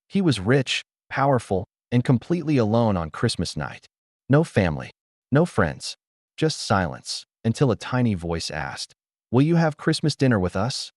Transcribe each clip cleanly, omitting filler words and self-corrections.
He was rich, powerful, and completely alone on Christmas night. No family, no friends, just silence, until a tiny voice asked, "Will you have Christmas dinner with us?"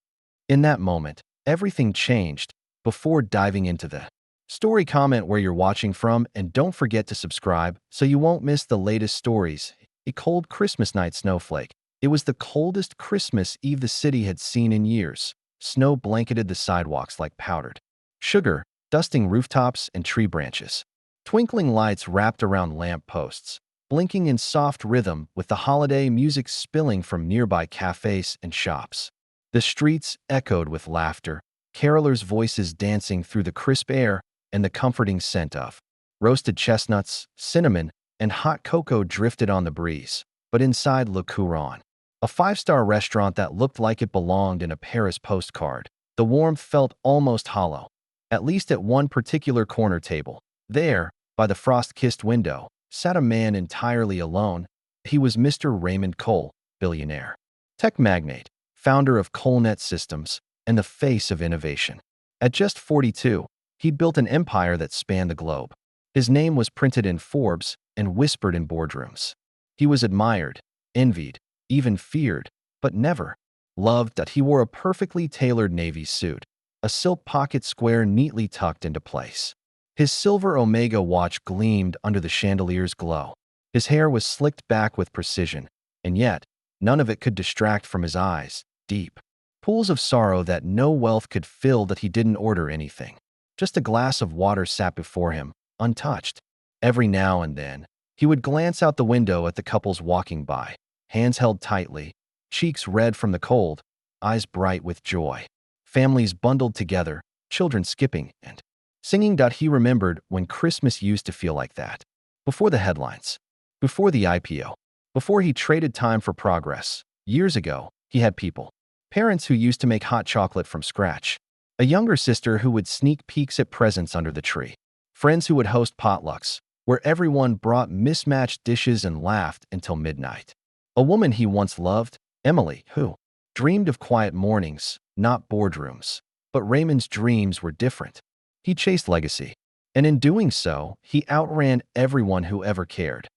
In that moment, everything changed. Before diving into the story, comment where you're watching from, and don't forget to subscribe so you won't miss the latest stories. A cold Christmas night snowflake. It was the coldest Christmas Eve the city had seen in years. Snow blanketed the sidewalks like powdered sugar, dusting rooftops and tree branches. Twinkling lights wrapped around lamp posts, blinking in soft rhythm with the holiday music spilling from nearby cafes and shops. The streets echoed with laughter, carolers' voices dancing through the crisp air, and the comforting scent of roasted chestnuts, cinnamon, and hot cocoa drifted on the breeze. But inside Le Couron, a five-star restaurant that looked like it belonged in a Paris postcard, the warmth felt almost hollow. At least at one particular corner table, there, by the frost-kissed window, sat a man entirely alone. He was Mr. Raymond Cole, billionaire, tech magnate, founder of ColeNet Systems, and the face of innovation. At just 42, he'd built an empire that spanned the globe. His name was printed in Forbes and whispered in boardrooms. He was admired, envied, even feared, but never loved. That he wore a perfectly tailored navy suit, a silk pocket square neatly tucked into place. His silver Omega watch gleamed under the chandelier's glow. His hair was slicked back with precision, and yet none of it could distract from his eyes, deep pools of sorrow that no wealth could fill. That he didn't order anything. Just a glass of water sat before him, untouched. Every now and then, he would glance out the window at the couples walking by, hands held tightly, cheeks red from the cold, eyes bright with joy. Families bundled together, children skipping and singing. He remembered when Christmas used to feel like that. Before the headlines, before the IPO, before he traded time for progress. Years ago, he had people. Parents who used to make hot chocolate from scratch. A younger sister who would sneak peeks at presents under the tree. Friends who would host potlucks, where everyone brought mismatched dishes and laughed until midnight. A woman he once loved, Emily, who dreamed of quiet mornings, not boardrooms. But Raymond's dreams were different. He chased legacy, and in doing so, he outran everyone who ever cared.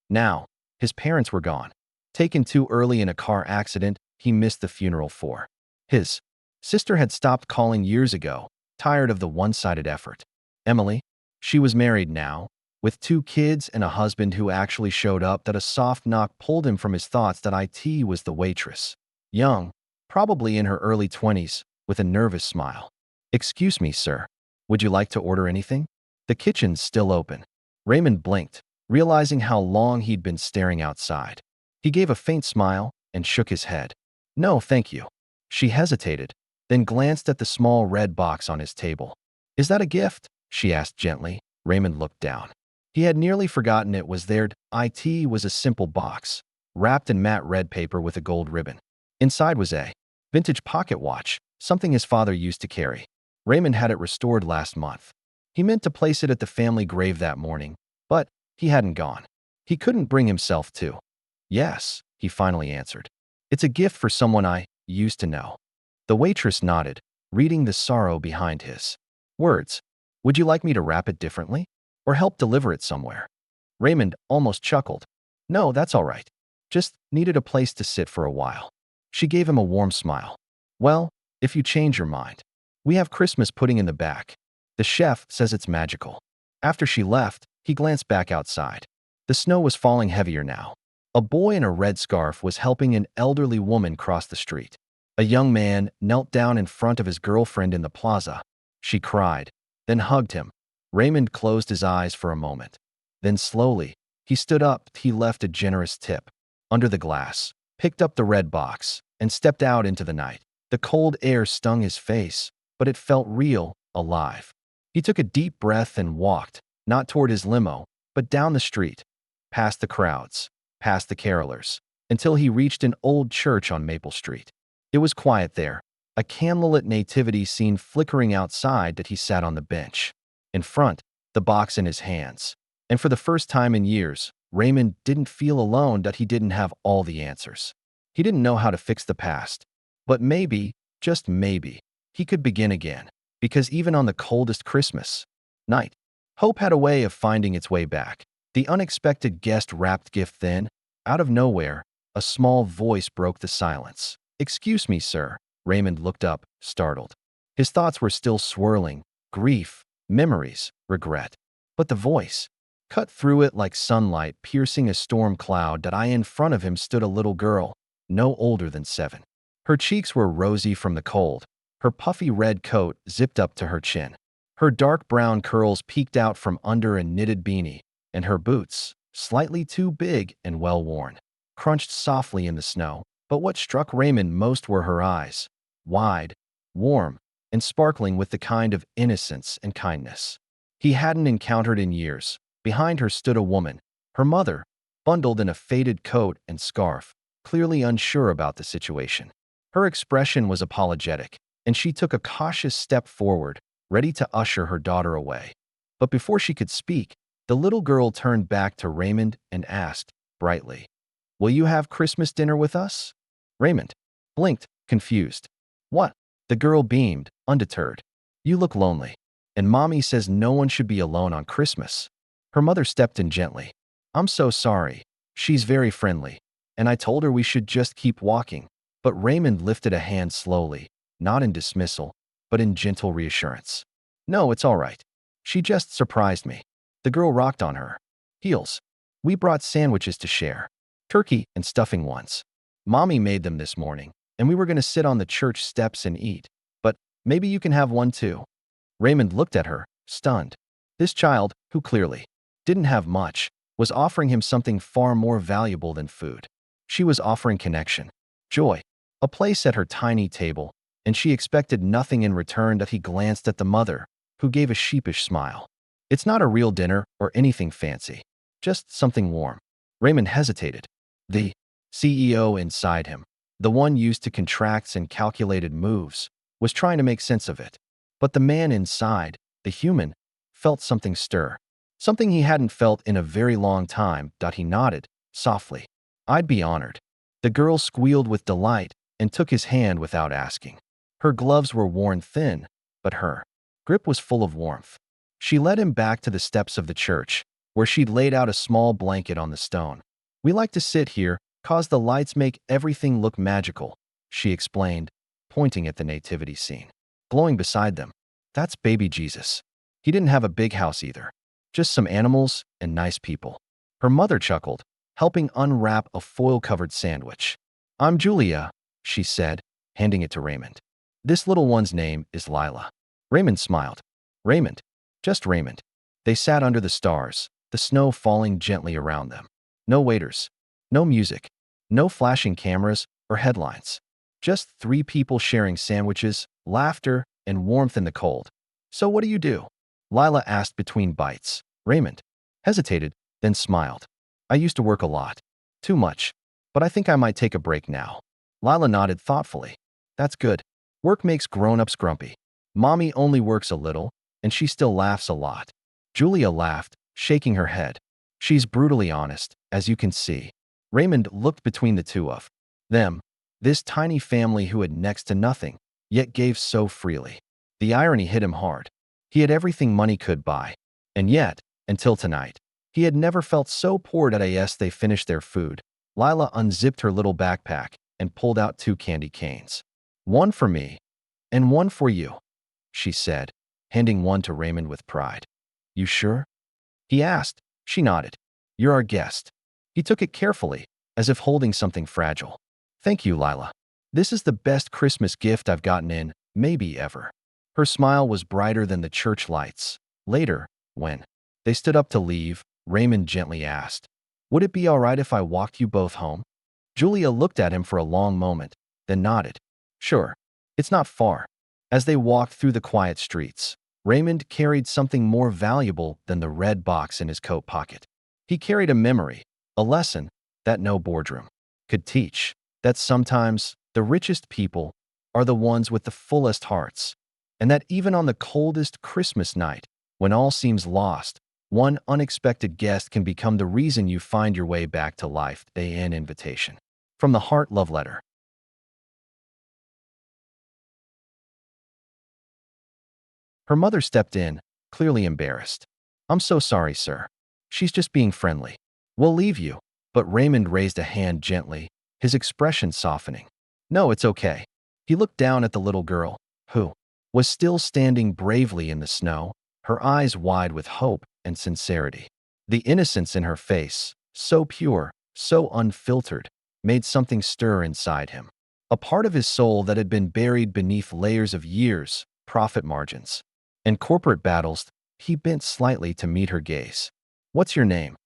Now, his parents were gone. Taken too early in a car accident, he missed the funeral for. His sister had stopped calling years ago, tired of the one-sided effort. Emily, she was married now, with 2 kids and a husband who actually showed up. That a soft knock pulled him from his thoughts. That it was the waitress. Young, probably in her early 20s, with a nervous smile. "Excuse me, sir. Would you like to order anything?" The kitchen's still open. Raymond blinked, realizing how long he'd been staring outside. He gave a faint smile and shook his head. "No, thank you." She hesitated, then glanced at the small red box on his table. "Is that a gift?" she asked gently. Raymond looked down. He had nearly forgotten it was there. It was a simple box, wrapped in matte red paper with a gold ribbon. Inside was a vintage pocket watch, something his father used to carry. Raymond had it restored last month. He meant to place it at the family grave that morning, but he hadn't gone. He couldn't bring himself to. "Yes," he finally answered. "It's a gift for someone I used to know." The waitress nodded, reading the sorrow behind his words. "Would you like me to wrap it differently? Or help deliver it somewhere?" Raymond almost chuckled. "No, that's all right. Just needed a place to sit for a while." She gave him a warm smile. "Well, if you change your mind. We have Christmas pudding in the back. The chef says it's magical." After she left, he glanced back outside. The snow was falling heavier now. A boy in a red scarf was helping an elderly woman cross the street. A young man knelt down in front of his girlfriend in the plaza. She cried, then hugged him. Raymond closed his eyes for a moment. Then slowly, he stood up. He left a generous tip under the glass, picked up the red box, and stepped out into the night. The cold air stung his face, but it felt real, alive. He took a deep breath and walked, not toward his limo, but down the street, past the crowds, past the carolers, until he reached an old church on Maple Street. It was quiet there, a candlelit nativity scene flickering outside. That he sat on the bench. In front, the box in his hands. And for the first time in years, Raymond didn't feel alone. That he didn't have all the answers. He didn't know how to fix the past. But maybe, just maybe, he could begin again. Because even on the coldest Christmas, night. Hope had a way of finding its way back. The unexpected guest wrapped gift then. Out of nowhere, a small voice broke the silence. "Excuse me, sir." Raymond looked up, startled. His thoughts were still swirling: grief, memories, regret. But the voice cut through it like sunlight piercing a storm cloud. That in front of him stood a little girl, no older than 7. Her cheeks were rosy from the cold, her puffy red coat zipped up to her chin. Her dark brown curls peeked out from under a knitted beanie, and her boots, slightly too big and well-worn, crunched softly in the snow. But what struck Raymond most were her eyes, wide, warm, and sparkling with the kind of innocence and kindness he hadn't encountered in years. Behind her stood a woman, her mother, bundled in a faded coat and scarf, clearly unsure about the situation. Her expression was apologetic, and she took a cautious step forward, ready to usher her daughter away. But before she could speak, the little girl turned back to Raymond and asked, brightly, "Will you have Christmas dinner with us?" Raymond blinked, confused. "What?" The girl beamed, undeterred. "You look lonely, and Mommy says no one should be alone on Christmas." Her mother stepped in gently. "I'm so sorry. She's very friendly, and I told her we should just keep walking." But Raymond lifted a hand slowly, not in dismissal, but in gentle reassurance. "No, it's all right. She just surprised me." The girl rocked on her heels. "We brought sandwiches to share. Turkey and stuffing ones. Mommy made them this morning, and we were going to sit on the church steps and eat. But maybe you can have one too." Raymond looked at her, stunned. This child, who clearly didn't have much, was offering him something far more valuable than food. She was offering connection, joy, a place at her tiny table, and she expected nothing in return. That he glanced at the mother, who gave a sheepish smile. "It's not a real dinner or anything fancy, just something warm." Raymond hesitated. The CEO inside him, the one used to contracts and calculated moves, was trying to make sense of it. But the man inside, the human, felt something stir. Something he hadn't felt in a very long time. He nodded, softly. "I'd be honored." The girl squealed with delight and took his hand without asking. Her gloves were worn thin, but her grip was full of warmth. She led him back to the steps of the church, where she'd laid out a small blanket on the stone. "We like to sit here, 'cause the lights make everything look magical," she explained, pointing at the nativity scene. Glowing beside them, "That's baby Jesus." He didn't have a big house either, just some animals and nice people. Her mother chuckled, helping unwrap a foil-covered sandwich. "I'm Julia," she said, handing it to Raymond. "This little one's name is Lila." Raymond smiled. Raymond. Just Raymond. They sat under the stars, the snow falling gently around them. No waiters, no music, no flashing cameras or headlines. Just 3 people sharing sandwiches, laughter, and warmth in the cold. "So what do you do?" Lila asked between bites. Raymond hesitated, then smiled. "I used to work a lot. Too much. But I think I might take a break now." Lila nodded thoughtfully. "That's good. Work makes grown-ups grumpy. Mommy only works a little, and she still laughs a lot." Julia laughed, shaking her head. "She's brutally honest, as you can see." Raymond looked between the two of them, this tiny family who had next to nothing, yet gave so freely. The irony hit him hard. He had everything money could buy, and yet, until tonight, he had never felt so poor. As they finished their food, Lila unzipped her little backpack and pulled out 2 candy canes. "One for me, and one for you," she said, handing one to Raymond with pride. "You sure?" he asked. She nodded. "You're our guest." He took it carefully, as if holding something fragile. "Thank you, Lila. This is the best Christmas gift I've gotten in, maybe ever." Her smile was brighter than the church lights. Later, when they stood up to leave, Raymond gently asked, "Would it be all right if I walked you both home?" Julia looked at him for a long moment, then nodded. "Sure. It's not far." As they walked through the quiet streets, Raymond carried something more valuable than the red box in his coat pocket. He carried a memory, a lesson that no boardroom could teach, that sometimes the richest people are the ones with the fullest hearts, and that even on the coldest Christmas night, when all seems lost, one unexpected guest can become the reason you find your way back to life. An invitation. From the Heart Love Letter. Her mother stepped in, clearly embarrassed. I'm so sorry, sir. She's just being friendly. We'll leave you. But Raymond raised a hand gently, his expression softening. No, it's okay. He looked down at the little girl, who was still standing bravely in the snow, her eyes wide with hope and sincerity. The innocence in her face, so pure, so unfiltered, made something stir inside him. A part of his soul that had been buried beneath layers of years, profit margins, and corporate battles. He bent slightly to meet her gaze. What's your name?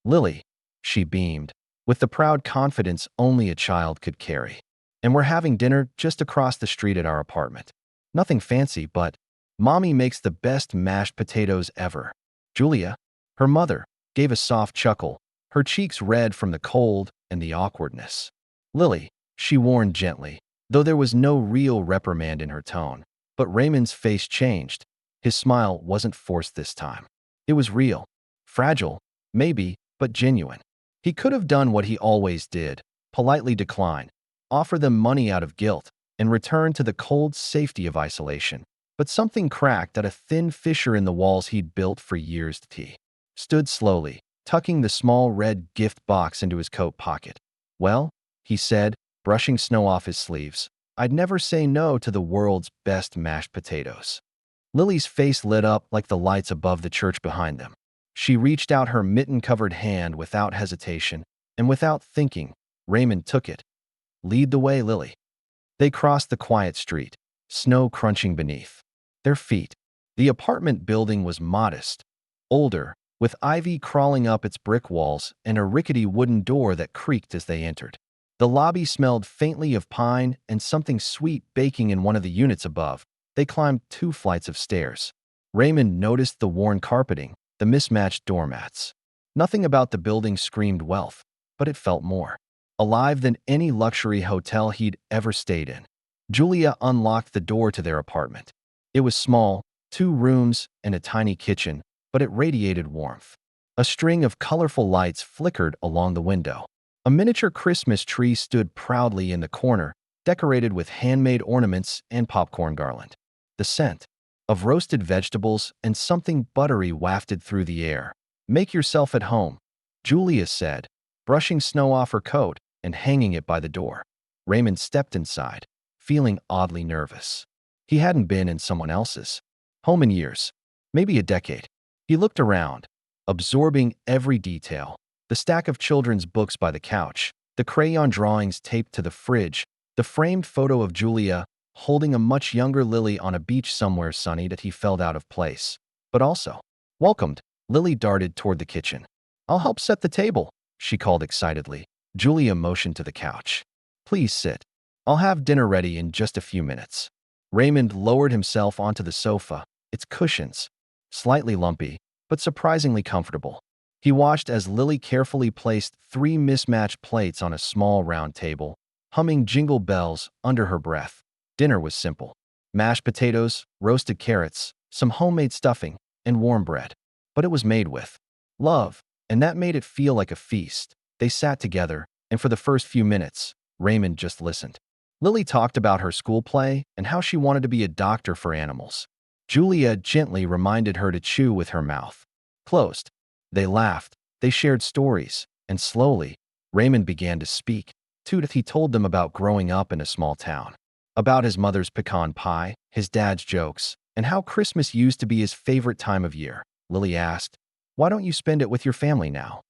Lily. She beamed, with the proud confidence only a child could carry. And we're having dinner just across the street at our apartment. Nothing fancy, but Mommy makes the best mashed potatoes ever. Julia, her mother, gave a soft chuckle, her cheeks red from the cold and the awkwardness. Lily, she warned gently, though there was no real reprimand in her tone. But Raymond's face changed. His smile wasn't forced this time. It was real. Fragile, maybe, but genuine. He could have done what he always did, politely decline, offer them money out of guilt, and return to the cold safety of isolation. But something cracked at a thin fissure in the walls he'd built for years. He stood slowly, tucking the small red gift box into his coat pocket. Well, he said, brushing snow off his sleeves, I'd never say no to the world's best mashed potatoes. Lily's face lit up like the lights above the church behind them. She reached out her mitten-covered hand without hesitation, and without thinking, Raymond took it. Lead the way, Lily. They crossed the quiet street, snow crunching beneath their feet. The apartment building was modest, older, with ivy crawling up its brick walls and a rickety wooden door that creaked as they entered. The lobby smelled faintly of pine and something sweet baking in one of the units above. They climbed 2 flights of stairs. Raymond noticed the worn carpeting, the mismatched doormats. Nothing about the building screamed wealth, but it felt more alive than any luxury hotel he'd ever stayed in. Julia unlocked the door to their apartment. It was small, 2 rooms and a tiny kitchen, but it radiated warmth. A string of colorful lights flickered along the window. A miniature Christmas tree stood proudly in the corner, decorated with handmade ornaments and popcorn garland. The scent of roasted vegetables and something buttery wafted through the air. Make yourself at home, Julia said, brushing snow off her coat and hanging it by the door. Raymond stepped inside, feeling oddly nervous. He hadn't been in someone else's home in years, maybe a decade. He looked around, absorbing every detail. The stack of children's books by the couch, the crayon drawings taped to the fridge, the framed photo of Julia holding a much younger Lily on a beach somewhere sunny that he felt out of place. But also, welcomed, Lily darted toward the kitchen. I'll help set the table, she called excitedly. Julia motioned to the couch. Please sit. I'll have dinner ready in just a few minutes. Raymond lowered himself onto the sofa, its cushions slightly lumpy, but surprisingly comfortable. He watched as Lily carefully placed 3 mismatched plates on a small round table, humming jingle bells under her breath. Dinner was simple. Mashed potatoes, roasted carrots, some homemade stuffing, and warm bread. But it was made with love, and that made it feel like a feast. They sat together, and for the first few minutes, Raymond just listened. Lily talked about her school play and how she wanted to be a doctor for animals. Julia gently reminded her to chew with her mouth closed. They laughed, they shared stories, and slowly, Raymond began to speak. He told them about growing up in a small town, about his mother's pecan pie, his dad's jokes, and how Christmas used to be his favorite time of year. Lily asked, "Why don't you spend it with your family now?"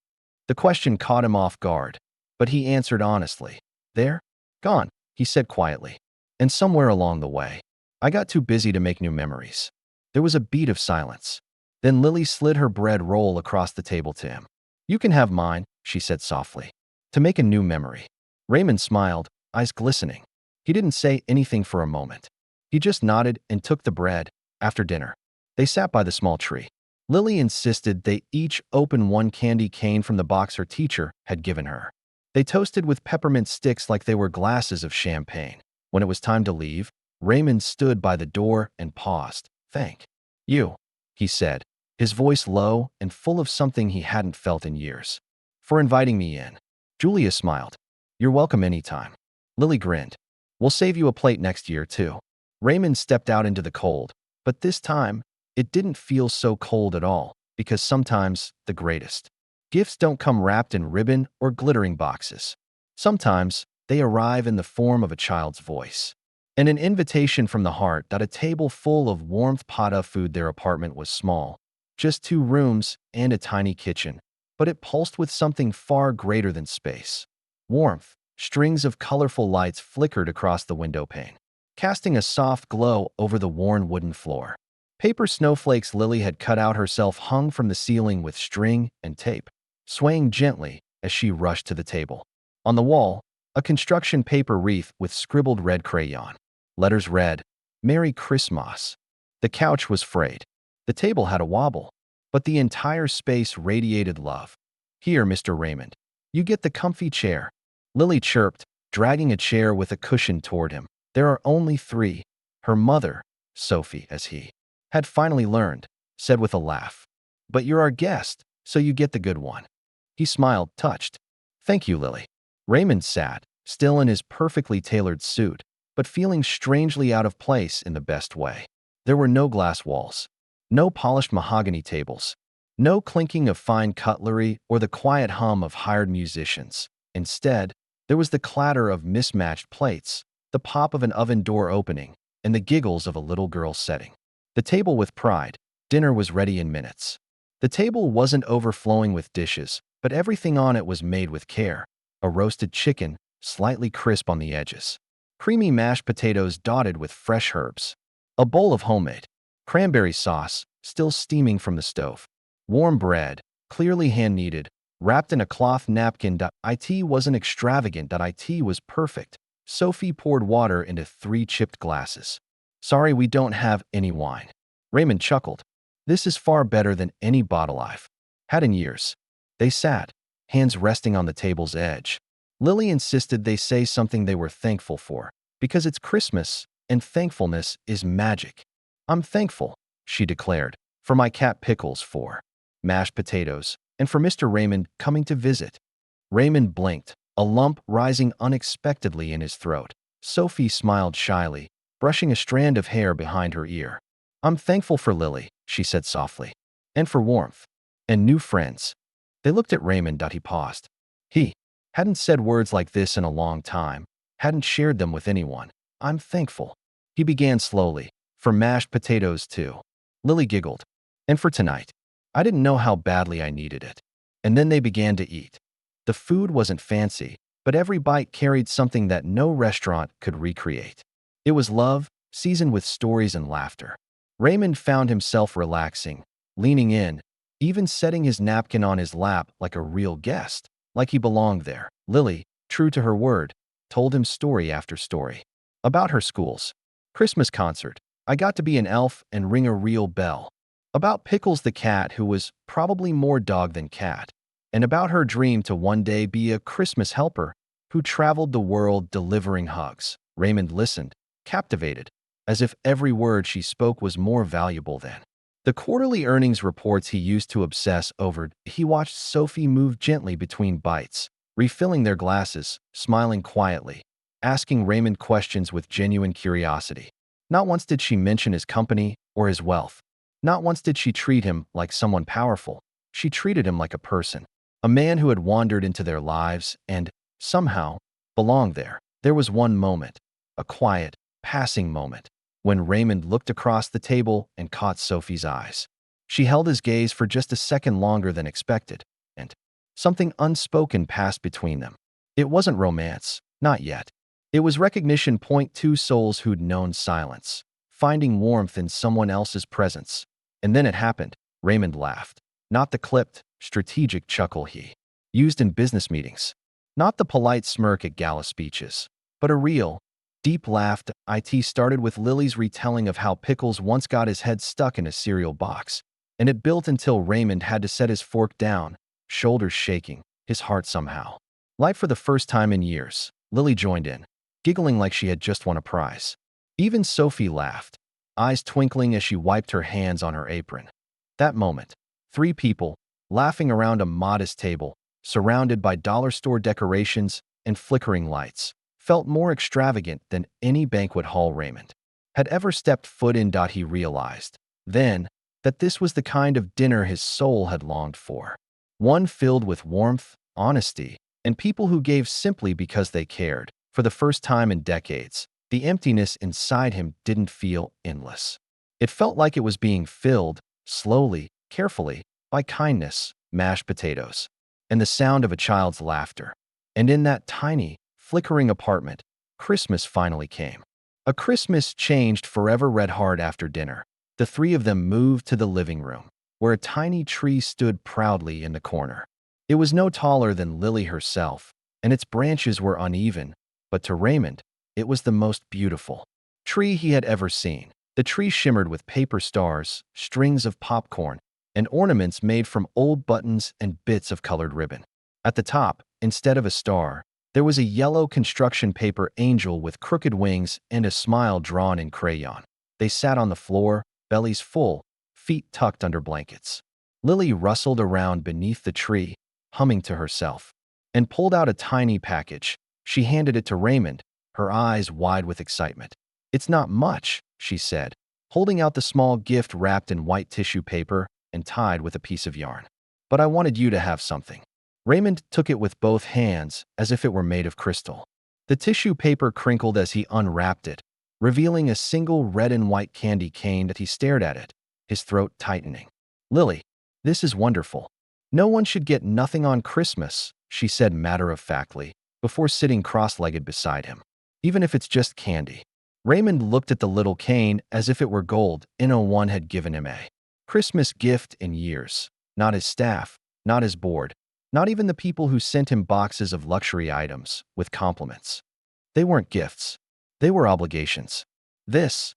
The question caught him off guard, but he answered honestly. "They're gone," he said quietly. "And somewhere along the way, I got too busy to make new memories." There was a beat of silence. Then Lily slid her bread roll across the table to him. "You can have mine," she said softly. "To make a new memory." Raymond smiled, eyes glistening. He didn't say anything for a moment. He just nodded and took the bread. After dinner, they sat by the small tree. Lily insisted they each open 1 candy cane from the box her teacher had given her. They toasted with peppermint sticks like they were glasses of champagne. When it was time to leave, Raymond stood by the door and paused. "Thank you," he said, his voice low and full of something he hadn't felt in years. "For inviting me in." Julia smiled. "You're welcome anytime." Lily grinned. "We'll save you a plate next year, too." Raymond stepped out into the cold, but this time, it didn't feel so cold at all, because sometimes the greatest gifts don't come wrapped in ribbon or glittering boxes. Sometimes they arrive in the form of a child's voice. And an invitation from the heart that a table full of warmth pata food. Their apartment was small, just 2 rooms and a tiny kitchen, but it pulsed with something far greater than space. Warmth. Strings of colorful lights flickered across the window pane, casting a soft glow over the worn wooden floor. Paper snowflakes Lily had cut out herself hung from the ceiling with string and tape, swaying gently as she rushed to the table. On the wall, a construction paper wreath with scribbled red crayon. Letters read, "Merry Christmas." The couch was frayed. The table had a wobble, but the entire space radiated love. "Here, Mr. Raymond. You get the comfy chair," Lily chirped, dragging a chair with a cushion toward him. "There are only 3. Her mother, Sophie, as he had finally learned, said with a laugh. "But you're our guest, so you get the good one." He smiled, touched. "Thank you, Lily." Raymond sat, still in his perfectly tailored suit, but feeling strangely out of place in the best way. There were no glass walls, no polished mahogany tables, no clinking of fine cutlery or the quiet hum of hired musicians. Instead, there was the clatter of mismatched plates, the pop of an oven door opening, and the giggles of a little girl setting the table with pride. Dinner was ready in minutes. The table wasn't overflowing with dishes, but everything on it was made with care. A roasted chicken, slightly crisp on the edges. Creamy mashed potatoes dotted with fresh herbs. A bowl of homemade cranberry sauce, still steaming from the stove. Warm bread, clearly hand-kneaded, wrapped in a cloth napkin. It wasn't extravagant. It was perfect. Sophie poured water into 3 chipped glasses. "Sorry, we don't have any wine." Raymond chuckled. "This is far better than any bottle I've had in years." They sat, hands resting on the table's edge. Lily insisted they say something they were thankful for, because it's Christmas, and thankfulness is magic. "I'm thankful," she declared, "for my cat Pickles, for mashed potatoes, and for Mr. Raymond coming to visit." Raymond blinked, a lump rising unexpectedly in his throat. Sophie smiled shyly, brushing a strand of hair behind her ear. "I'm thankful for Lily," she said softly, "and for warmth, and new friends." They looked at Raymond. He paused. He hadn't said words like this in a long time, hadn't shared them with anyone. "I'm thankful," he began slowly, "for mashed potatoes too." Lily giggled. "And for tonight. I didn't know how badly I needed it." And then they began to eat. The food wasn't fancy, but every bite carried something that no restaurant could recreate. It was love, seasoned with stories and laughter. Raymond found himself relaxing, leaning in, even setting his napkin on his lap like a real guest, like he belonged there. Lily, true to her word, told him story after story. About her school's Christmas concert, "I got to be an elf and ring a real bell." About Pickles the cat, who was probably more dog than cat. And about her dream to one day be a Christmas helper who traveled the world delivering hugs. Raymond listened, captivated, as if every word she spoke was more valuable than the quarterly earnings reports he used to obsess over. He watched Sophie move gently between bites, refilling their glasses, smiling quietly, asking Raymond questions with genuine curiosity. Not once did she mention his company or his wealth. Not once did she treat him like someone powerful. She treated him like a person, a man who had wandered into their lives and, somehow, belonged there. There was one moment, a quiet, passing moment, when Raymond looked across the table and caught Sophie's eyes. She held his gaze for just a second longer than expected, and something unspoken passed between them. It wasn't romance, not yet. It was recognition. Two souls who'd known silence, finding warmth in someone else's presence. And then it happened. Raymond laughed. Not the clipped, strategic chuckle he used in business meetings. Not the polite smirk at gala speeches, but a real, deep laugh. It started with Lily's retelling of how Pickles once got his head stuck in a cereal box, and it built until Raymond had to set his fork down, shoulders shaking, his heart somehow light. For the first time in years, Lily joined in, giggling like she had just won a prize. Even Sophie laughed, eyes twinkling as she wiped her hands on her apron. That moment, 3 people, laughing around a modest table, surrounded by dollar store decorations and flickering lights, felt more extravagant than any banquet hall Raymond had ever stepped foot in. He realized then that this was the kind of dinner his soul had longed for. One filled with warmth, honesty, and people who gave simply because they cared. For the first time in decades, the emptiness inside him didn't feel endless. It felt like it was being filled, slowly, carefully, by kindness, mashed potatoes, and the sound of a child's laughter. And in that tiny, flickering apartment, Christmas finally came. A Christmas changed forever read hard after dinner. The three of them moved to the living room, where a tiny tree stood proudly in the corner. It was no taller than Lily herself, and its branches were uneven, but to Raymond, it was the most beautiful tree he had ever seen. The tree shimmered with paper stars, strings of popcorn, and ornaments made from old buttons and bits of colored ribbon. At the top, instead of a star, there was a yellow construction paper angel with crooked wings and a smile drawn in crayon. They sat on the floor, bellies full, feet tucked under blankets. Lily rustled around beneath the tree, humming to herself, and pulled out a tiny package. She handed it to Raymond, her eyes wide with excitement. "It's not much," she said, holding out the small gift wrapped in white tissue paper and tied with a piece of yarn. "But I wanted you to have something." Raymond took it with both hands as if it were made of crystal. The tissue paper crinkled as he unwrapped it, revealing a single red and white candy cane that he stared at it, his throat tightening. "Lily, this is wonderful. No one should get nothing on Christmas," she said matter-of-factly, before sitting cross-legged beside him. "Even if it's just candy." Raymond looked at the little cane as if it were gold and no one had given him a Christmas gift in years. Not his staff, not his board, not even the people who sent him boxes of luxury items with compliments. They weren't gifts. They were obligations. This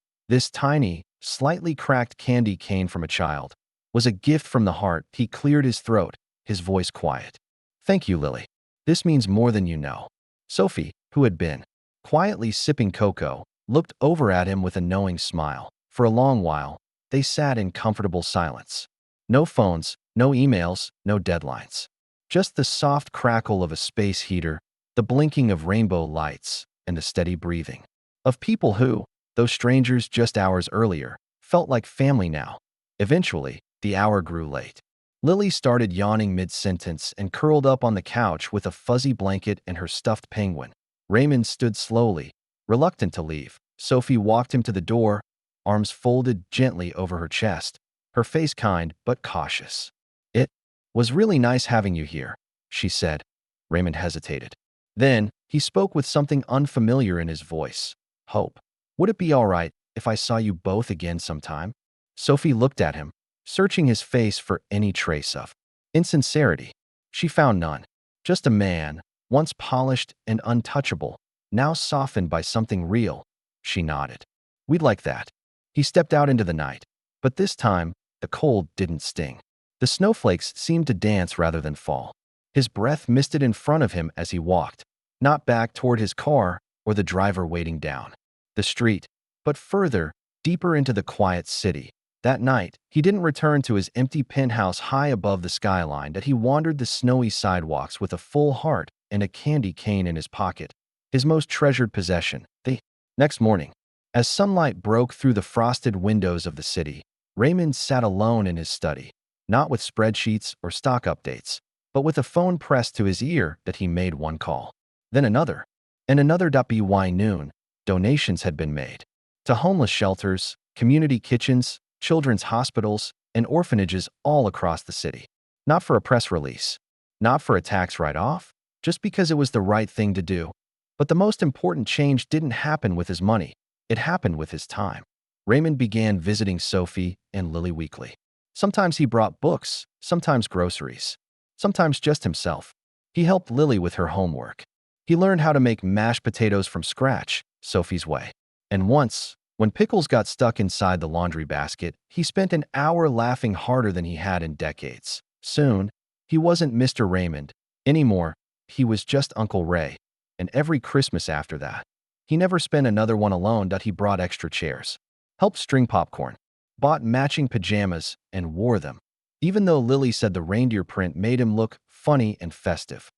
tiny, slightly cracked candy cane from a child, was a gift from the heart. He cleared his throat, his voice quiet. "Thank you, Lily. This means more than you know." Sophie, who had been quietly sipping cocoa, looked over at him with a knowing smile. For a long while, they sat in comfortable silence. No phones, no emails, no deadlines. Just the soft crackle of a space heater, the blinking of rainbow lights, and the steady breathing of people who, though strangers just hours earlier, felt like family now. Eventually, the hour grew late. Lily started yawning mid-sentence and curled up on the couch with a fuzzy blanket and her stuffed penguin. Raymond stood slowly, reluctant to leave. Sophie walked him to the door, arms folded gently over her chest, her face kind but cautious. "It was really nice having you here," she said. Raymond hesitated. Then, he spoke with something unfamiliar in his voice. "Hope. Would it be all right if I saw you both again sometime?" Sophie looked at him, searching his face for any trace of insincerity. She found none. Just a man, once polished and untouchable, now softened by something real. She nodded. "We'd like that." He stepped out into the night. But this time, the cold didn't sting. The snowflakes seemed to dance rather than fall. His breath misted in front of him as he walked, not back toward his car or the driver waiting down the street, but further, deeper into the quiet city. That night, he didn't return to his empty penthouse high above the skyline. That he wandered the snowy sidewalks with a full heart and a candy cane in his pocket, his most treasured possession. The next morning, as sunlight broke through the frosted windows of the city, Raymond sat alone in his study, not with spreadsheets or stock updates, but with a phone pressed to his ear. That he made one call, then another, and another. By noon, donations had been made to homeless shelters, community kitchens, children's hospitals, and orphanages all across the city. Not for a press release, not for a tax write-off, just because it was the right thing to do. But the most important change didn't happen with his money. It happened with his time. Raymond began visiting Sophie and Lily weekly. Sometimes he brought books, sometimes groceries, sometimes just himself. He helped Lily with her homework. He learned how to make mashed potatoes from scratch, Sophie's way. And once, when pickles got stuck inside the laundry basket, he spent an hour laughing harder than he had in decades. Soon, he wasn't Mr. Raymond anymore. He was just Uncle Ray. And every Christmas after that, he never spent another one alone. He brought extra chairs, helped string popcorn, bought matching pajamas, and wore them. Even though Lily said the reindeer print made him look funny and festive.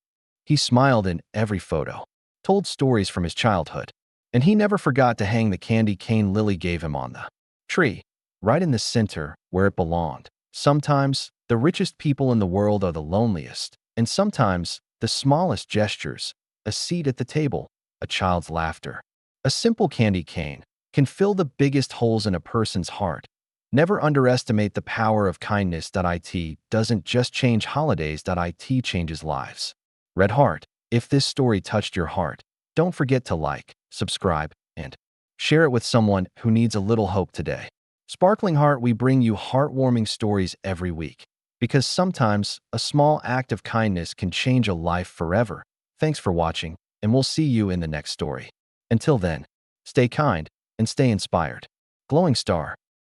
He smiled in every photo, told stories from his childhood, and he never forgot to hang the candy cane Lily gave him on the tree. right in the center where it belonged. Sometimes, the richest people in the world are the loneliest, and sometimes, the smallest gestures, a seat at the table, a child's laughter, a simple candy cane, can fill the biggest holes in a person's heart. Never underestimate the power of kindness. It doesn't just change holidays. It changes lives. Red Heart, if this story touched your heart, don't forget to like, subscribe, and share it with someone who needs a little hope today. Sparkling Heart, we bring you heartwarming stories every week, because sometimes a small act of kindness can change a life forever. Thanks for watching, and we'll see you in the next story. Until then, stay kind and stay inspired. Glowing Star.